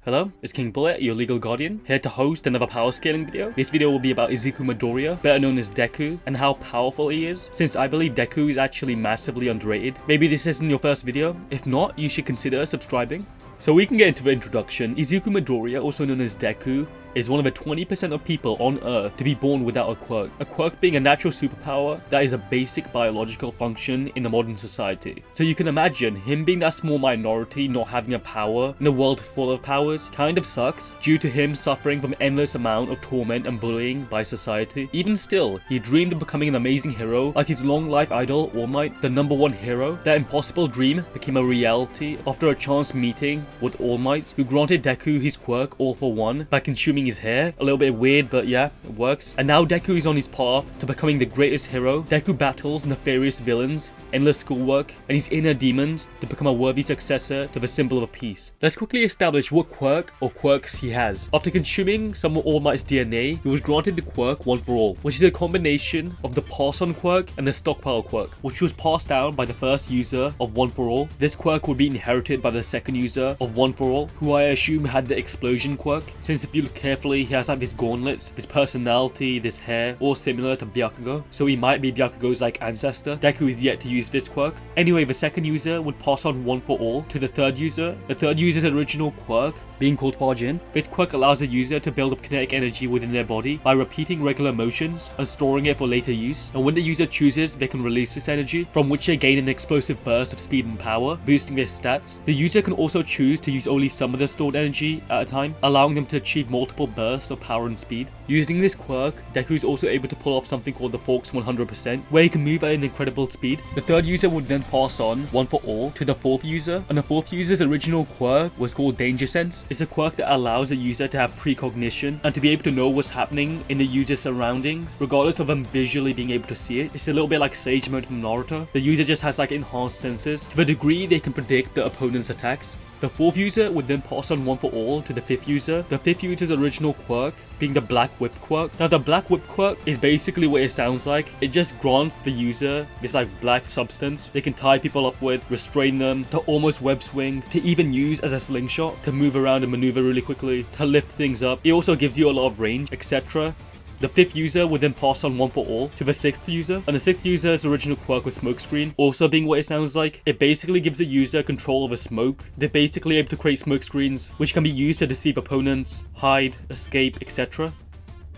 Hello, it's King Bullet, your legal guardian, here to host another power scaling video. This video will be about Izuku Midoriya, better known as Deku, and how powerful he is, since I believe Deku is actually massively underrated. Maybe this isn't your first video. If not, you should consider subscribing. So we can get into the introduction. Izuku Midoriya, also known as Deku, is one of the 20% of people on Earth to be born without a quirk. A quirk being a natural superpower that is a basic biological function in the modern society. So you can imagine him being that small minority not having a power in a world full of powers kind of sucks due to him suffering from endless amount of torment and bullying by society. Even still, he dreamed of becoming an amazing hero like his long life idol All Might, the #1 hero. That impossible dream became a reality after a chance meeting with All Might, who granted Deku his quirk All for One by consuming his hair. A little bit weird, but yeah, it works. And now Deku is on his path to becoming the greatest hero. Deku battles nefarious villains, endless schoolwork, and his inner demons to become a worthy successor to the symbol of peace. Let's quickly establish what quirk or quirks he has. After consuming some of All Might's DNA, he was granted the quirk One for All, which is a combination of the pass-on quirk and the stockpile quirk, which was passed down by the first user of One for All. This quirk would be inherited by the second user of One for All, who I assume had the explosion quirk, since if you look carefully, he has like his gauntlets, his personality, this hair, all similar to Bakugou, so he might be Bakugou's like ancestor. Deku is yet to use this quirk. Anyway, the second user would pass on One for All to the third user. The third user's original quirk being called Fajin. This quirk allows a user to build up kinetic energy within their body by repeating regular motions and storing it for later use. And when the user chooses, they can release this energy, from which they gain an explosive burst of speed and power, boosting their stats. The user can also choose to use only some of the stored energy at a time, allowing them to achieve multiple bursts of power and speed. Using this quirk, Deku is also able to pull off something called the Forks 100%, where he can move at an incredible speed. The third user would then pass on One for All to the fourth user, and the fourth user's original quirk was called Danger Sense. It's a quirk that allows a user to have precognition and to be able to know what's happening in the user's surroundings, regardless of them visually being able to see it. It's a little bit like Sage Mode from Naruto. The user just has like enhanced senses to the degree they can predict the opponent's attacks. The fourth user would then pass on One for All to the fifth user. The fifth user's original quirk being the Black Whip quirk. Now the Black Whip quirk is basically what it sounds like. It just grants the user this like black substance they can tie people up with, restrain them, to almost web swing, to even use as a slingshot, to move around and maneuver really quickly, to lift things up. It also gives you a lot of range, etc. The fifth user would then pass on One for All to the sixth user, and the sixth user's original quirk was Smokescreen, also being what it sounds like. It basically gives the user control over smoke. They're basically able to create smoke screens, which can be used to deceive opponents, hide, escape, etc.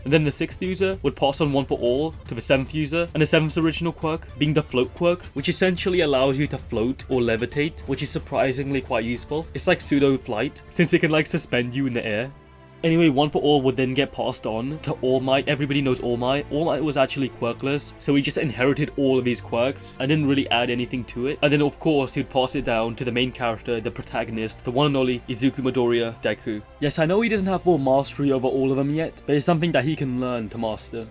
And then the sixth user would pass on One for All to the seventh user, and the seventh's original quirk being the Float quirk, which essentially allows you to float or levitate, which is surprisingly quite useful. It's like pseudo flight, since it can like suspend you in the air. Anyway, One for All would then get passed on to All Might. Everybody knows All Might. All Might was actually quirkless, so he just inherited all of his quirks and didn't really add anything to it. And then of course he'd pass it down to the main character, the protagonist, the one and only Izuku Midoriya Deku. Yes, I know he doesn't have full mastery over all of them yet, but it's something that he can learn to master.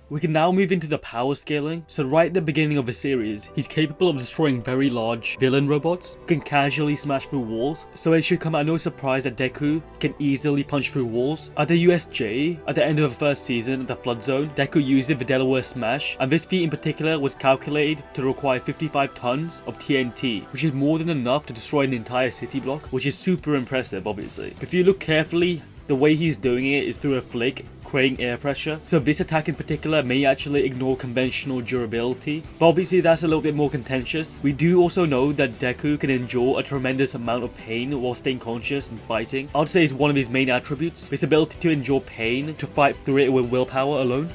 We can now move into the power scaling. So right at the beginning of the series, he's capable of destroying very large villain robots, can casually smash through walls, so it should come at no surprise that Deku can easily punch through walls. At the USJ, at the end of the first season, at the Flood Zone, Deku used the Delaware Smash, and this feat in particular was calculated to require 55 tons of TNT, which is more than enough to destroy an entire city block, which is super impressive obviously. If you look carefully, the way he's doing it is through a flick, creating air pressure. So this attack in particular may actually ignore conventional durability, but obviously that's a little bit more contentious. We do also know that Deku can endure a tremendous amount of pain while staying conscious and fighting. I would say is one of his main attributes, this ability to endure pain, to fight through it with willpower alone.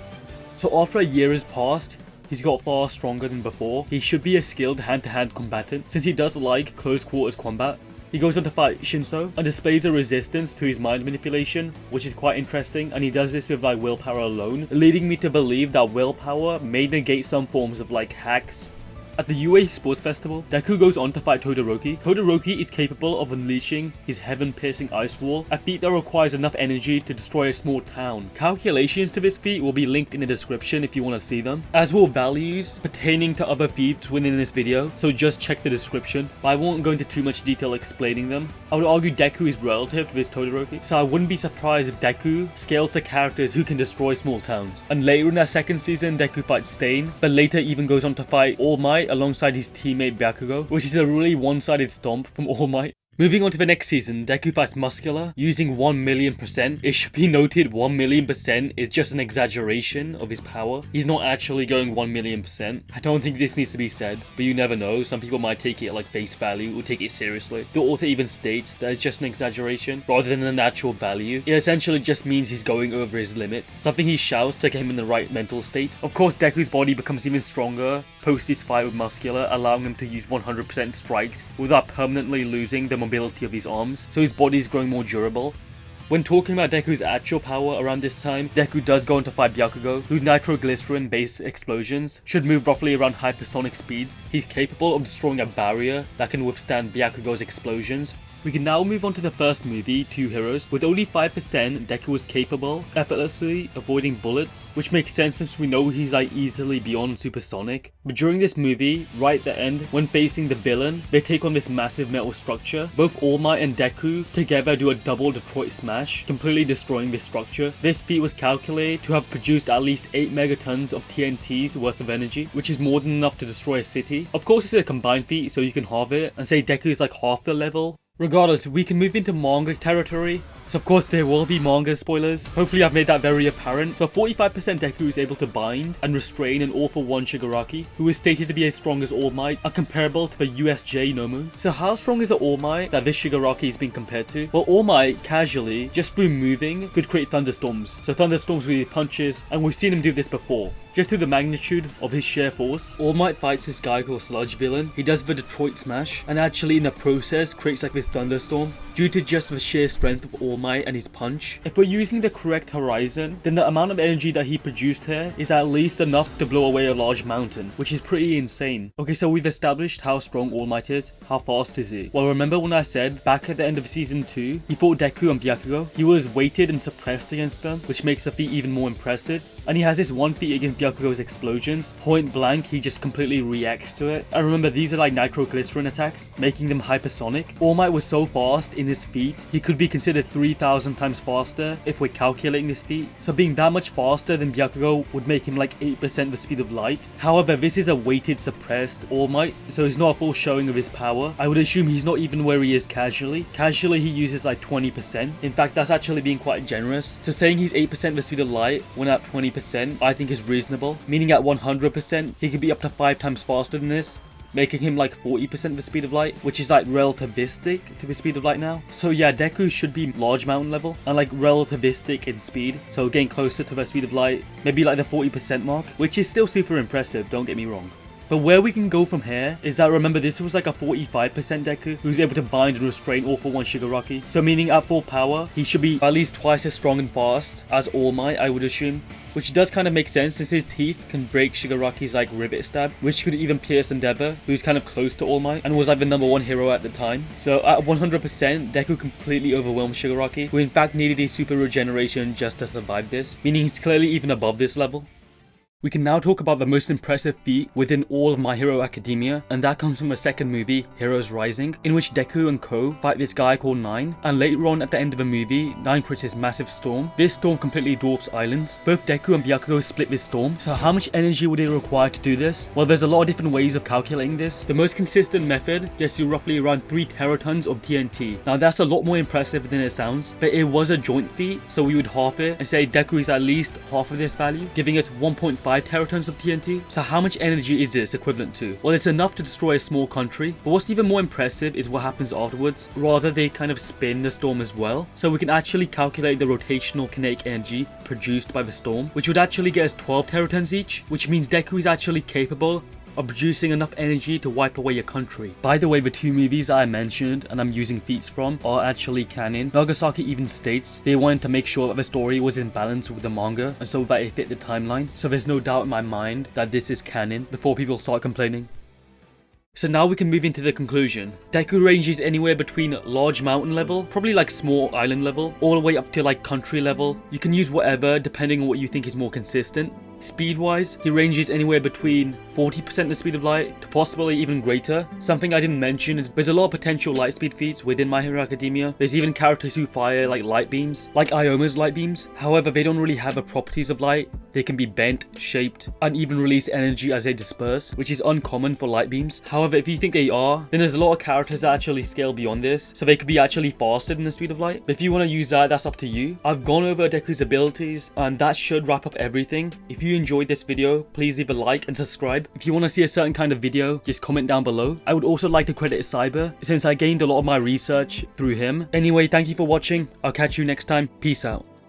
So after a year has passed, he's got far stronger than before. He should be a skilled hand-to-hand combatant, since he does like close quarters combat. He goes on to fight Shinso and displays a resistance to his mind manipulation, which is quite interesting, and he does this with like willpower alone, leading me to believe that willpower may negate some forms of like hacks. At the UA Sports Festival, Deku goes on to fight Todoroki. Todoroki is capable of unleashing his heaven-piercing ice wall, a feat that requires enough energy to destroy a small town. Calculations to this feat will be linked in the description if you want to see them, as will values pertaining to other feats within this video, so just check the description, but I won't go into too much detail explaining them. I would argue Deku is relative to this Todoroki, so I wouldn't be surprised if Deku scales to characters who can destroy small towns. And later in that second season, Deku fights Stain, but later even goes on to fight All Might alongside his teammate Bakugou, which is a really one-sided stomp from All Might. Moving on to the next season, Deku fights Muscular using 1,000,000%. It should be noted 1,000,000% is just an exaggeration of his power. He's not actually going 1,000,000%. I don't think this needs to be said, but you never know. Some people might take it like face value or take it seriously. The author even states that it's just an exaggeration rather than an actual value. It essentially just means he's going over his limit, something he shouts to get him in the right mental state. Of course, Deku's body becomes even stronger post his fight with Muscular, allowing him to use 100% strikes without permanently losing the mobility of his arms, so his body is growing more durable. When talking about Deku's actual power around this time, Deku does go on to fight Bakugou, whose nitroglycerin based explosions should move roughly around hypersonic speeds. He's capable of destroying a barrier that can withstand Bakugou's explosions. We can now move on to the first movie, Two Heroes. With only 5%, Deku was capable, effortlessly avoiding bullets, which makes sense since we know he's like easily beyond supersonic. But during this movie, right at the end, when facing the villain, they take on this massive metal structure. Both All Might and Deku together do a double Detroit smash, completely destroying this structure. This feat was calculated to have produced at least 8 megatons of TNT's worth of energy, which is more than enough to destroy a city. Of course, it's a combined feat, so you can halve it and say Deku is like half the level. Regardless, we can move into manga territory. So of course there will be manga spoilers. Hopefully I've made that very apparent. For 45%, Deku is able to bind and restrain an All-for-One Shigaraki, who is stated to be as strong as All Might and comparable to the USJ Nomu. So how strong is the All Might that this Shigaraki is being compared to? Well, All Might, casually, just through moving, could create thunderstorms. So thunderstorms with punches, and we've seen him do this before. Just through the magnitude of his sheer force, All Might fights this guy called Sludge Villain. He does the Detroit Smash, and actually in the process creates like this thunderstorm, due to just the sheer strength of All Might and his punch. If we're using the correct horizon, then the amount of energy that he produced here is at least enough to blow away a large mountain, which is pretty insane. Okay, so we've established how strong All Might is. How fast is he? Well, remember when I said back at the end of season 2, he fought Deku and Bakugou? He was weighted and suppressed against them, which makes the feat even more impressive. And he has this one feat against Bakugou's explosions. Point blank, he just completely reacts to it. And remember, these are like nitroglycerin attacks, making them hypersonic. All Might was so fast in this feat, he could be considered 3,000 times faster if we're calculating this feat. So being that much faster than Bakugou would make him like 8% the speed of light. However, this is a weighted suppressed All Might, so he's not a full showing of his power. I would assume he's not even where he is casually. Casually, he uses like 20%. In fact, that's actually being quite generous. So saying he's 8% the speed of light when at 20%, I think is reasonable. Meaning at 100%, he could be up to 5 times faster than this, making him like 40% the speed of light, which is like relativistic to the speed of light now. So yeah, Deku should be large mountain level and like relativistic in speed, so getting closer to the speed of light, maybe like the 40% mark, which is still super impressive, don't get me wrong. But where we can go from here is that, remember, this was like a 45% Deku who's able to bind and restrain All-for-One Shigaraki. So meaning at full power, he should be at least twice as strong and fast as All Might, I would assume. Which does kind of make sense since his teeth can break Shigaraki's like rivet stab, which could even pierce Endeavor, who's kind of close to All Might and was like the #1 hero at the time. So at 100%, Deku completely overwhelmed Shigaraki, who in fact needed a super regeneration just to survive this, meaning he's clearly even above this level. We can now talk about the most impressive feat within all of My Hero Academia, and that comes from the second movie, Heroes Rising, in which Deku and Ko fight this guy called Nine, and later on at the end of the movie, Nine creates this massive storm. This storm completely dwarfs islands. Both Deku and Bakugou split this storm, so how much energy would it require to do this? Well, there's a lot of different ways of calculating this. The most consistent method gets you roughly around 3 teratons of TNT. Now that's a lot more impressive than it sounds, but it was a joint feat, so we would half it and say Deku is at least half of this value, giving us 1.5 teratons of TNT. So how much energy is this equivalent to? Well, it's enough to destroy a small country, but what's even more impressive is what happens afterwards. Rather, they kind of spin the storm as well, so we can actually calculate the rotational kinetic energy produced by the storm, which would actually get us 12 teratons each, which means Deku is actually capable of producing enough energy to wipe away a country. By the way, the 2 movies I mentioned and I'm using feats from are actually canon. Nagasaki even states they wanted to make sure that the story was in balance with the manga and so that it fit the timeline. So there's no doubt in my mind that this is canon before people start complaining. So now we can move into the conclusion. Deku ranges anywhere between large mountain level, probably like small island level, all the way up to like country level. You can use whatever depending on what you think is more consistent. Speed wise, he ranges anywhere between 40% the speed of light to possibly even greater. Something I didn't mention is there's a lot of potential light speed feats within My Hero Academia. There's even characters who fire like light beams, like Ioma's light beams. However, they don't really have the properties of light. They can be bent, shaped, and even release energy as they disperse, which is uncommon for light beams. However, if you think they are, then there's a lot of characters that actually scale beyond this, so they could be actually faster than the speed of light. But if you want to use that, that's up to you. I've gone over Deku's abilities, and that should wrap up everything. If you enjoyed this video, please leave a like and subscribe. If you want to see a certain kind of video, just comment down below. I would also like to credit Cyber, since I gained a lot of my research through him. Anyway, thank you for watching. I'll catch you next time. Peace out.